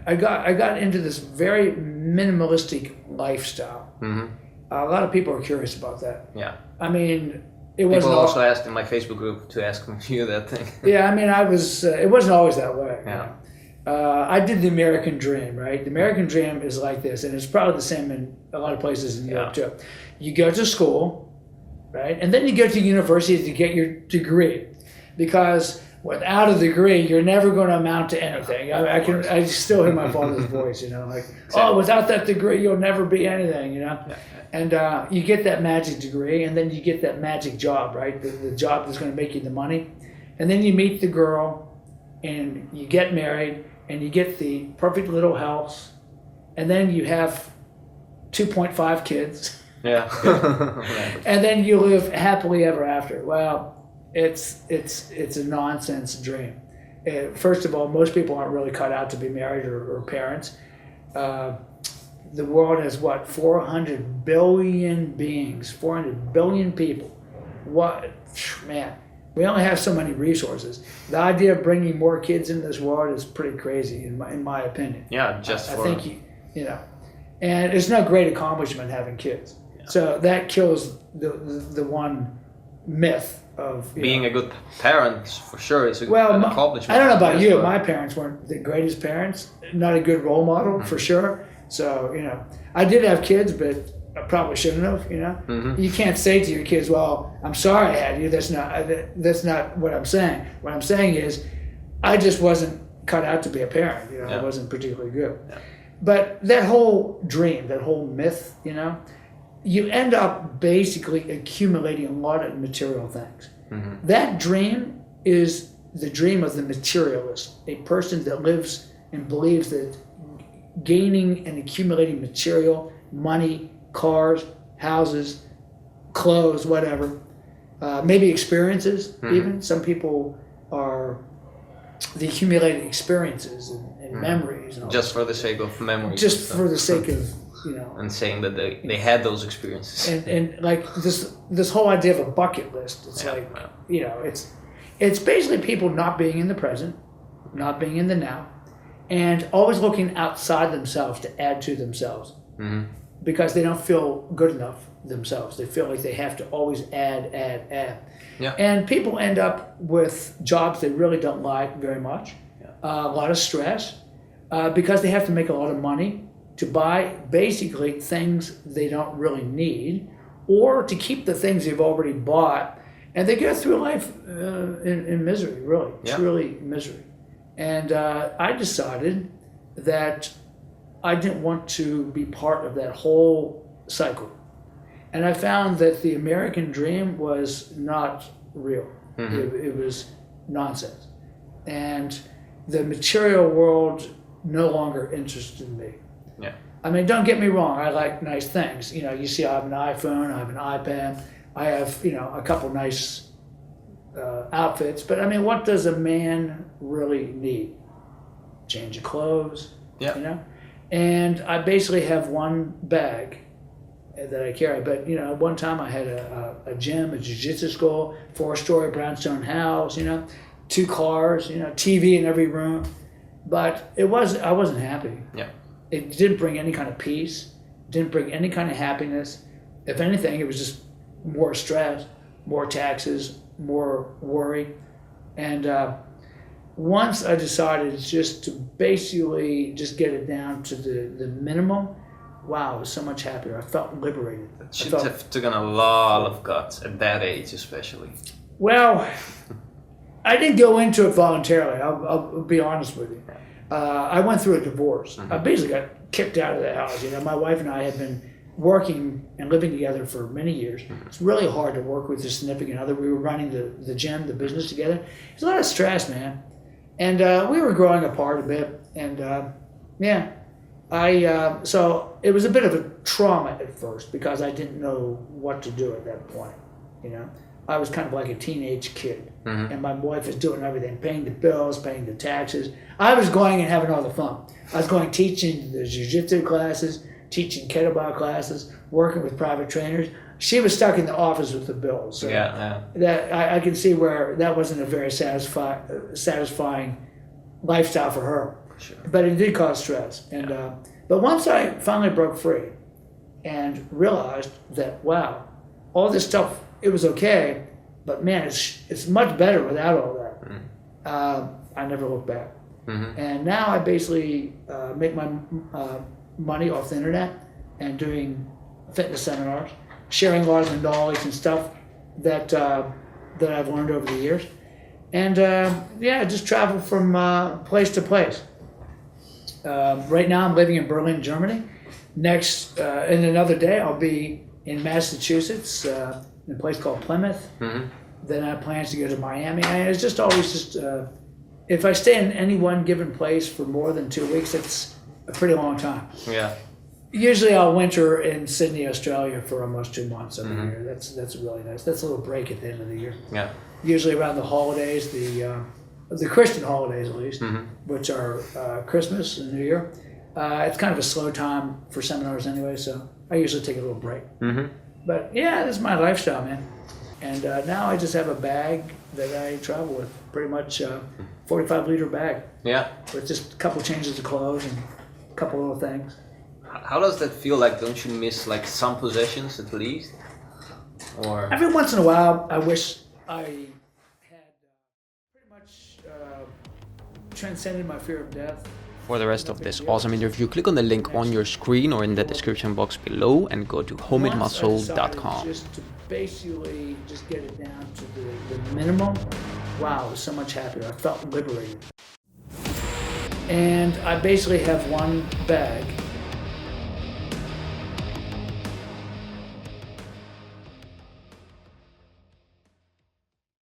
I got into this very minimalistic lifestyle. Mm-hmm. A lot of people are curious about that. Yeah. I mean, it People wasn't also asked in my Facebook group to ask you that thing. Yeah, I mean, I was. It wasn't always that way. Yeah. I did the American dream, right? The American dream is like this, and it's probably the same in a lot of places in Europe too. You go to school, right, and then you go to university to get your degree, because without a degree, you're never going to amount to anything. I still hear my father's voice, like, oh, without that degree, you'll never be anything, Yeah. And you get that magic degree, and then you get that magic job, right? The job that's going to make you the money, and then you meet the girl, and you get married. And you get the perfect little house, and then you have 2.5 kids. Yeah. And then you live happily ever after. Well, it's a nonsense dream. First of all, most people aren't really cut out to be married or parents. The world has 400 billion beings, 400 billion people. What, man. We only have so many resources. The idea of bringing more kids into this world is pretty crazy, in my opinion. Yeah, I think and it's no great accomplishment having kids. Yeah. So that kills the one myth of being a good parent. For sure, is an accomplishment. I don't know about you. My parents weren't the greatest parents. Not a good role model for sure. So I did have kids, but I probably shouldn't have, Mm-hmm. You can't say to your kids, well, I'm sorry I had you. That's not what I'm saying. What I'm saying is I just wasn't cut out to be a parent. I wasn't particularly good. Yeah. But that whole dream, that whole myth, you end up basically accumulating a lot of material things. Mm-hmm. That dream is the dream of the materialist, a person that lives and believes that gaining and accumulating material, money, cars, houses, clothes, whatever, maybe experiences even. Some people are the accumulated experiences and memories. And just for the sake of memories. Just for the sake of, And saying that they had those experiences. And like this whole idea of a bucket list, it's it's basically people not being in the present, not being in the now, and always looking outside themselves to add to themselves. Mm-hmm. Because they don't feel good enough themselves. They feel like they have to always add. Yeah. And people end up with jobs they really don't like very much, a lot of stress, because they have to make a lot of money to buy basically things they don't really need, or to keep the things they've already bought. And they go through life in misery, really, truly misery. And I decided that I didn't want to be part of that whole cycle. And I found that the American dream was not real. Mm-hmm. It was nonsense. And the material world no longer interested me. Yeah. I mean, don't get me wrong, I like nice things. You see I have an iPhone, I have an iPad, I have, a couple nice outfits. But I mean, what does a man really need? Change of clothes, And I basically have one bag that I carry. But, one time I had a gym, a jiu-jitsu school, 4-story brownstone house, 2 cars, TV in every room. But I wasn't happy. Yeah. It didn't bring any kind of peace, didn't bring any kind of happiness. If anything, it was just more stress, more taxes, more worry. And once I decided just to basically just get it down to the minimum, wow, I was so much happier. I felt liberated. It should have taken a lot of guts at that age, especially. Well, I didn't go into it voluntarily. I'll be honest with you. I went through a divorce. Mm-hmm. I basically got kicked out of the house. My wife and I had been working and living together for many years. Mm-hmm. It's really hard to work with a significant other. We were running the gym, the business together. It's a lot of stress, man. And we were growing apart a bit. And so it was a bit of a trauma at first because I didn't know what to do at that point. I was kind of like a teenage kid. Mm-hmm. And my wife was doing everything, paying the bills, paying the taxes. I was going and having all the fun. I was going teaching the jiu-jitsu classes, teaching kettlebell classes, working with private trainers. She was stuck in the office with the bills. So that I can see where that wasn't a very satisfying lifestyle for her. Sure. But it did cause stress. And but once I finally broke free and realized that, wow, all this stuff, it was okay, but man, it's much better without all that. I never looked back. And now I basically make my money off the internet and doing fitness seminars, sharing a lot of the knowledge and stuff that I've learned over the years. And just travel from place to place. Right now I'm living in Berlin, Germany. Next, in another day, I'll be in Massachusetts, in a place called Plymouth. Then I have plans to go to Miami. And it's just always if I stay in any one given place for more than 2 weeks, it's a pretty long time. Yeah. Usually I'll winter in Sydney, Australia for almost 2 months every year. That's really nice. That's a little break at the end of the year. Yeah. Usually around the holidays, the Christian holidays at least, which are Christmas and New Year. It's kind of a slow time for seminars anyway, so I usually take a little break. But yeah, this is my lifestyle, man. And now I just have a bag that I travel with, pretty much 45-liter bag. Yeah. With just a couple changes of clothes and a couple little things. How does that feel? Like, don't you miss like some possessions at least? Or every once in a while, I wish I had pretty much transcended my fear of death. For the rest of this awesome interview, click on the link on your screen or in the description box below and go to homeitmuscle.com. Just to basically just get it down to the minimum. Wow, I was so much happier. I felt liberated. And I basically have one bag